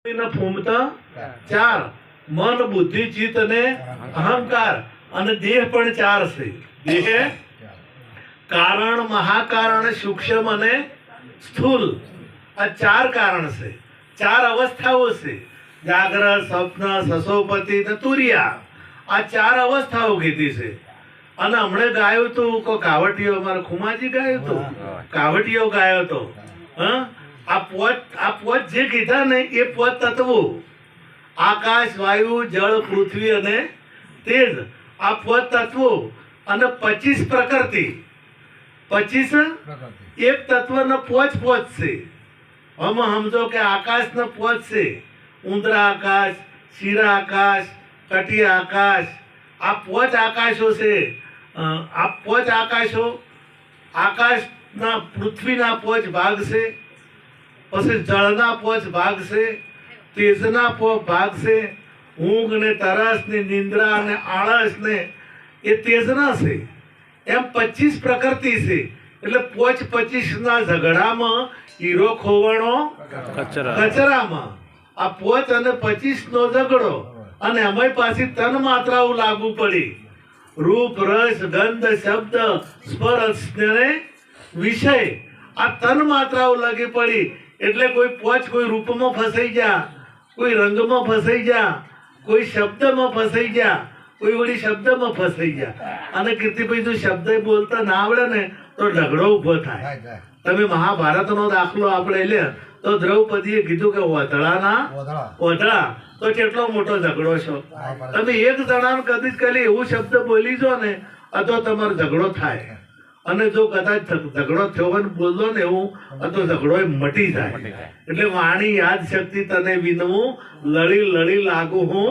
ફૂમતા ચાર મન બુદ્ધિ ચિત્ત અને અહંકાર અને દેહ પણ ચાર છે. દેહ કારણ મહાકારણ સૂક્ષ્મ અને સ્થૂલ આ ચાર કારણ છે. ચાર અવસ્થાઓ છે. જાગ્રત સ્વપ્ન સસોપતિ ને તુરિયા આ ચાર અવસ્થાઓ કીધી છે. અને હમણે ગાયું તું કો કાવટીઓ અમારા ખુમાજી ગાયું તું કાવટીઓ ગાયો તો આ પોત જે કીધા ને એ પોત તત્વો આકાશ વાયુ જળ પૃથ્વી અને તેજ આ પોત તત્વો અને 25 પ્રકૃતિ 25 એક તત્વનો પોચ છે. આમાં સમજો કે આકાશનો પોચ છે. ઉંદરા આકાશ શિરા આકાશ કટિયા આકાશ આ પોચ આકાશો છે. આ પોચ આકાશો આકાશના પૃથ્વીના પોચ ભાગ છે. પછી જળના પોચ ભાગ છે. તેજના ભાગ છે. ઊંઘ ને તરસ ને નિંદ્રા ને આળસ ને એ તેજના છે. એમ 25 પ્રકૃતિ છે. એટલે પોચ 25 ના ઝઘડામાં હીરો ખોવણો કચરામાં આ પોચ અને 25 નો ઝઘડો અને એમાં પાછી તન માત્રાઓ લાગુ પડી. રૂપ રસ ગંધ શબ્દ સ્પર્શ ને વિષય આ તન માત્રાઓ લાગી પડી. એટલે કોઈ પોચ કોઈ રૂપમાં ફસાઈ જા, કોઈ રંગમાં ફસાઈ જા, કોઈ શબ્દમાં ફસાઈ જા, કોઈ વળી શબ્દમાં ફસાઈ જા. અને કીર્તિભાઈ જો શબ્દ બોલતા ના આવડે ને તો ઝઘડો ઉભો થાય. તમે મહાભારતનો દાખલો આપણે લે તો દ્રૌપદીએ કીધું કે ઓધળાના ઓધળા તો કેટલો મોટો ઝઘડો છો. તમે એક જણાને કદી ખાલી એવું શબ્દ બોલી જો ને તો તમારો ઝઘડો થાય. અને જો કદાચ ઝઘડો થયો હોય બોલતો ને એવું તો ઝઘડો મટી જાય. એટલે વાણી યાદ શક્તિ તને વિનવું લડી લડી લાગુ હું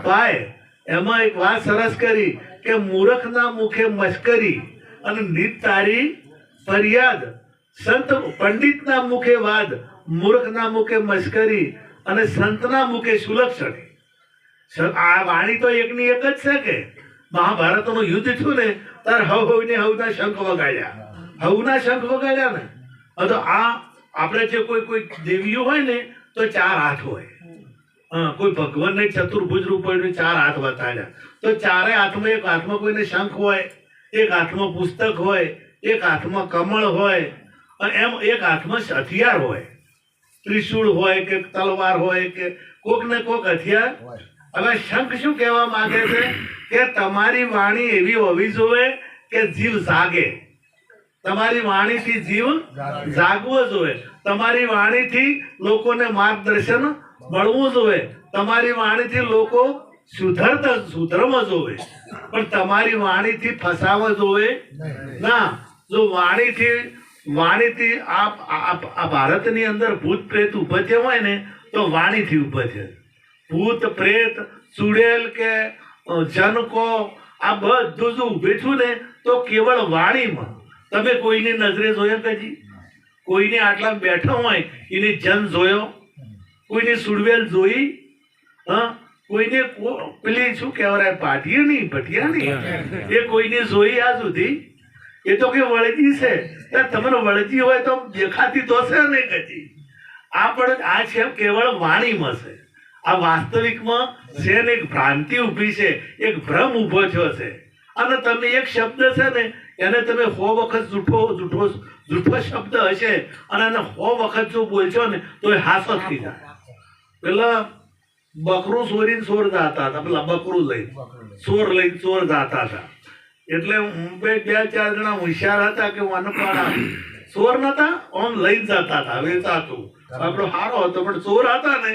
પાય. એમાં એક વાત સરસ કરી કે મૂર્ખના મુખે મશ્કરી અને નિત તારી ફરિયાદ. સંત પંડિતના મુખે વાદ, મૂર્ખના મુખે મશ્કરી અને સંતના મુખે સુલક્ષણી. આ વાણી તો એકની એક જ છે. કે મહાભારતનું યુદ્ધ થયું ને તાર હવના શંખ વગાડ્યા. હવના શંખ વગાડ્યા ને તો આ આપણે જે કોઈ દેવીઓ હોય ને તો 4 હાથ હોય. કોઈ ભગવાન ને ચતુર્ભુજ રૂપ હોય 4 હાથ બતાડ્યા તો ચારે હાથમાં એક હાથમાં કોઈને શંખ હોય, એક હાથમાં પુસ્તક હોય, એક હાથમાં કમળ હોય, એમ એક હાથમાં હથિયાર હોય. ત્રિશૂળ હોય કે તલવાર હોય કે કોક ને કોક હથિયાર. હવે શંખ શું કહેવા માંગે છે કે તમારી વાણી એવી હોવી જોઈએ કે જીવ જાગે. તમારી વાણીથી જીવ જાગવો જોઈએ. તમારી વાણીથી લોકોને માર્ગદર્શન મળવું જોઈએ. તમારી વાણીથી લોકો સુધરવા જોઈએ. પણ તમારી વાણીથી ફસાવા જોઈએ ના. જો વાણીથી આ ભારતની અંદર ભૂત પ્રેત ઉભા થયા હોય ને તો વાણીથી ઉભા છે. ભૂત પ્રેત ચુડેલ કે જનકો આ બધું જો ઉભે છું ને તો કેવળ વાણીમાં. તમે કોઈની નજરે જોયો કજી? કોઈને આટલા બેઠો હોય એની જન જોયો? કોઈને સુડવેલ જોઈ? કોઈને પેલી શું કહેવાય પાટિયા નહીં ભટિયા નહીં એ કોઈને જોઈ આ સુધી? એ તો કે વળજી છે. તમને વળજી હોય તો દેખાતી તો છે નહીં કજી. આ પણ આ છે કેવળ વાણીમાં છે. આ વાસ્તવિકમાં છે ને એક ભ્રાંતિ ઊભી છે, એક ભ્રમ ઊભો થયો છે. અને તમે એક શબ્દ છે ને એને તમે 100 વખત જૂઠો શબ્દ હશે અને એને 100 વખત જો બોલશો ને તો એ હાસો થઈ જાય. પેલા બકરું ચોરીને ચોર જતા હતા. પેલા બકરું લઈને ચોર જતા હતા. એટલે 2-4 જણા હોશિયાર હતા કે અનપાડા ચોર નતા ઓમ લઈને જતા હતા. વેચાતું આપણો હારો હતો પણ ચોર હતા ને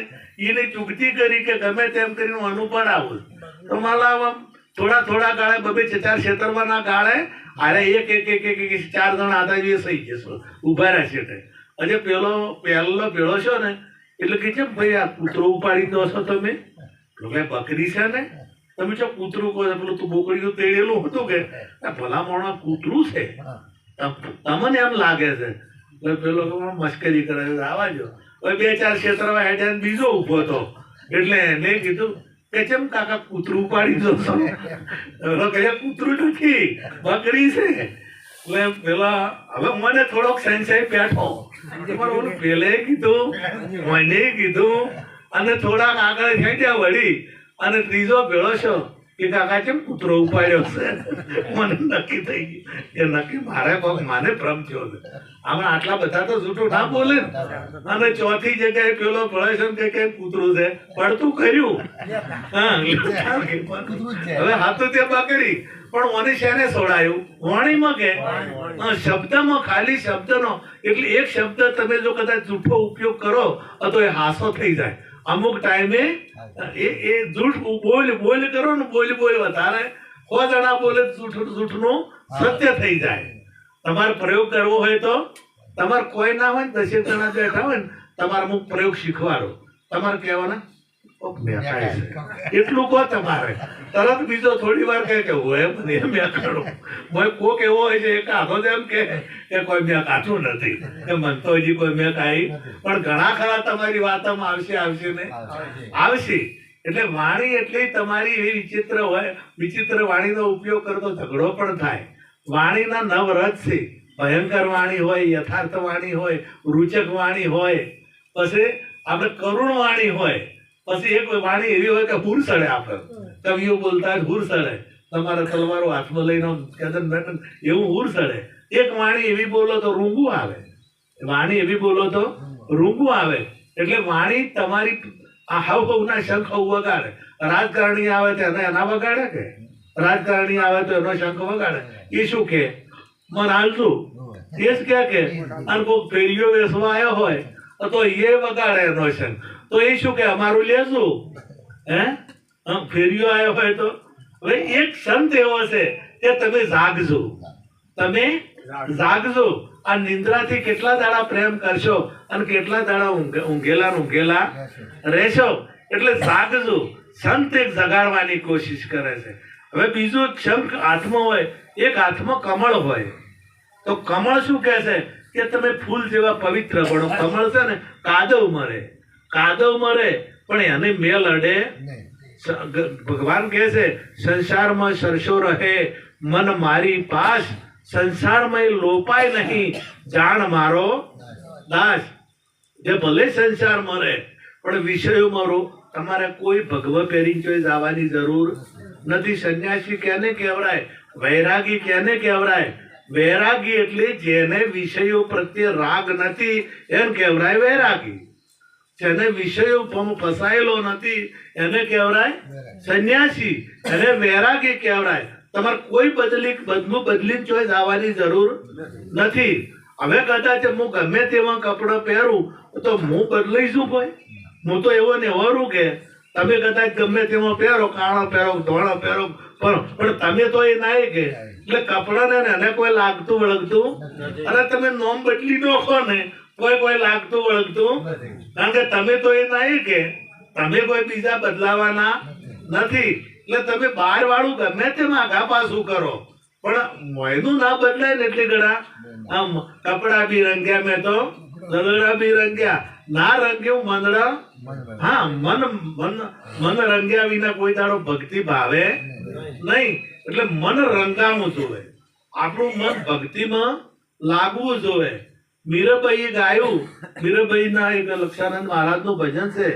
એને ચૂકતી કરી કે ગમે તેમ કરીને અનુપડ આવું તો માલા થોડા ગાળે 2-4 છેતરવાના ગાળે આરે એક 4 જણા હતા એ સહી જશો ઉભા રહેશે. હજે પહેલો પેલો છો ને એટલે કે છે ભાઈ આ કૂતરો ઉપાડી દો છો તમે? બકરી છે ને તમે જો કૂતરું કહો પેલું તું બોકડીયું તેડેલું હતું કે ભલા મોણા કૂતરું છે તમને એમ લાગે છે. પેલો મશ્કરી કરે આવા જો 2-4 ક્ષેત્રમાં હેઠળ બીજો ઉભો હતો. એટલે એને કીધું કે કેમ કાકા કૂતરું ઉપાડી દો છો? કૂતરું નથી બકરી છે. એટલે પેલા હવે મને થોડોક સંશય બેઠો પેલે કીધું મને કીધું અને થોડાક આગળ ખેંચ્યા વળી અને ત્રીજો ભેળો છો કે કાકા કેમ કૂતરો ઉપાડ્યો છે. મને નક્કી થઈ ગયું કે નક્કી મારે કોક માને ભ્રમ થયો છે. આમાં આટલા બધા તો જૂઠું ના બોલે ને. અને ચોથી જગ્યાએ પેલો ભળે છે કે કેમ કૂતરું છે પડતું કર્યું. હવે હાથું ત્યાં પકડી પણ મને શેને છોડાયું વાણીમાં કે શબ્દમાં ખાલી શબ્દનો એટલે એક શબ્દ તમે જો કદાચ જૂઠો ઉપયોગ કરો તો એ હાસો થઈ જાય. અમુક ટાઈમે એ જૂઠ બોલ કરો ને બોલ વધારે 100 જણા બોલે જૂઠનું સત્ય થઈ જાય. તમારે પ્રયોગ કરવો હોય તો તમારે કોઈ ના હોય ને 10 જણા બેઠા હોય ને તમારે અમુક પ્રયોગ શીખવાડો. તમારે કહેવાના એટલું કહો તમારે તરત બીજો થોડી વાર કહે કે હોય મને મેં કરો. કોક એવો હોય છે એક આખો એમ કે કોઈ મેં કાઢું નથી કે મન તો હજી કોઈ મેં કાઢી પણ ઘણા ખરા તમારી વાતોમાં આવશે ને આવશે. એટલે વાણી એટલી તમારી એવી વિચિત્ર હોય વિચિત્ર વાણીનો ઉપયોગ કરતો ઝઘડો પણ થાય. વાણીના 9 રસ છે. ભયંકર વાણી હોય, યથાર્થ વાણી હોય, રૂચક વાણી હોય, પછી આપણે કરુણ વાણી હોય, પછી એક વાણી એવી હોય કે હુર સડે. આપણે કવિઓ બોલતા હુર સડે. તમારા તલવારો હાથમાં લઈને એવું હુર સડે. એક વાણી એવી બોલો તો રૂંગું આવે. વાણી એવી બોલો તો રૂંગું આવે. એટલે વાણી તમારી આ હાવભાવના શંખ વગાડે. રાજકારણી આવે તો એના વગાડે કે રાજકારણી આવે તો એનો શંખ વગાડે. એ શું કે મને હાલતું એ જ કે અને કોઈ ફેરીઓ વેસવા આવ્યો હોય તો એ વગાડે એનો શંખ. તો એ શું કે અમારું લેશું ફેરીઓ આવ્યો હોય તો. હવે એક સંત એવો છે કે તમે જાગજો. તમે જાગજો. આ નિંદ્રાથી કેટલા દાડા પ્રેમ કરશો અને કેટલા દાડા ઊંઘેલા રહેશો. એટલે જાગજો. સંત એક જગાડવાની કોશિશ કરે છે. હવે બીજું શંખ હાથમાં હોય, એક હાથમાં કમળ હોય. તો કમળ શું કહે છે કે તમે ફૂલ જેવા પવિત્ર બનો. કમળ છે ને કાદવ મરે પણ એને મેલ અડે. ભગવાન કહે છે સંસારમાં સરસો રહે મન મારી પાસ, સંસારમાં લોપાય નહીં જાણ મારો દાસ. જે ભલે સંસાર મરે પણ વિષયો મરો. તમારે કોઈ ભગવા પહેરીને જોઈ જવાની જરૂર નથી. સંન્યાસી કેને કહેવાય? વૈરાગી કેને કહેવાય? વૈરાગી એટલે જેને વિષયો પ્રત્યે રાગ નથી એમ કહેવાય વૈરાગી. જેને વિષયો ફસાયેલો નથી એને કહેવાય સંન્યાસી. એને વૈરાગી કહેવાય. તમારે કોઈ બદલીને જોઈ જવાની જરૂર નથી. હવે કદાચ હું ગમે તેવા કપડા પહેરું તો હું બદલાઈ શું કોઈ? હું તો એવો ને એવો કે તમે કદાચ ગમે તેમાં પહેરો, કાળો પહેરો, ધોળો પહેરો, પણ તમે તો એ ના કે એટલે કપડાને એને કોઈ લાગતું વળગતું અને તમે નોમ બદલી નાખો ને કોઈ લાગતું વળગતું. કારણ કે તમે તો એ ના કે તમે કોઈ બીજા બદલાવાના નથી. એટલે તમે બહાર વાળું ગમે તેમ આગા પાછું કરો પણ મોયનું ના બદલાય ને એટલે ગળા આમ કપડા બી રંગ્યા મેં તો દલડા બી રંગ્યા ના રંગ્યું મંદડા. હા મન રંગ્યા વિના કોઈ તારો ભક્તિ ભાવે નહીં. એટલે મન રંગાવું જોવે. આપણું મન ભક્તિમાં લાગવું જોવે. મીરાબાઈએ ગાયું. મીરાબાઈ ના એક લક્ષાનંદ મહારાજ નું ભજન છે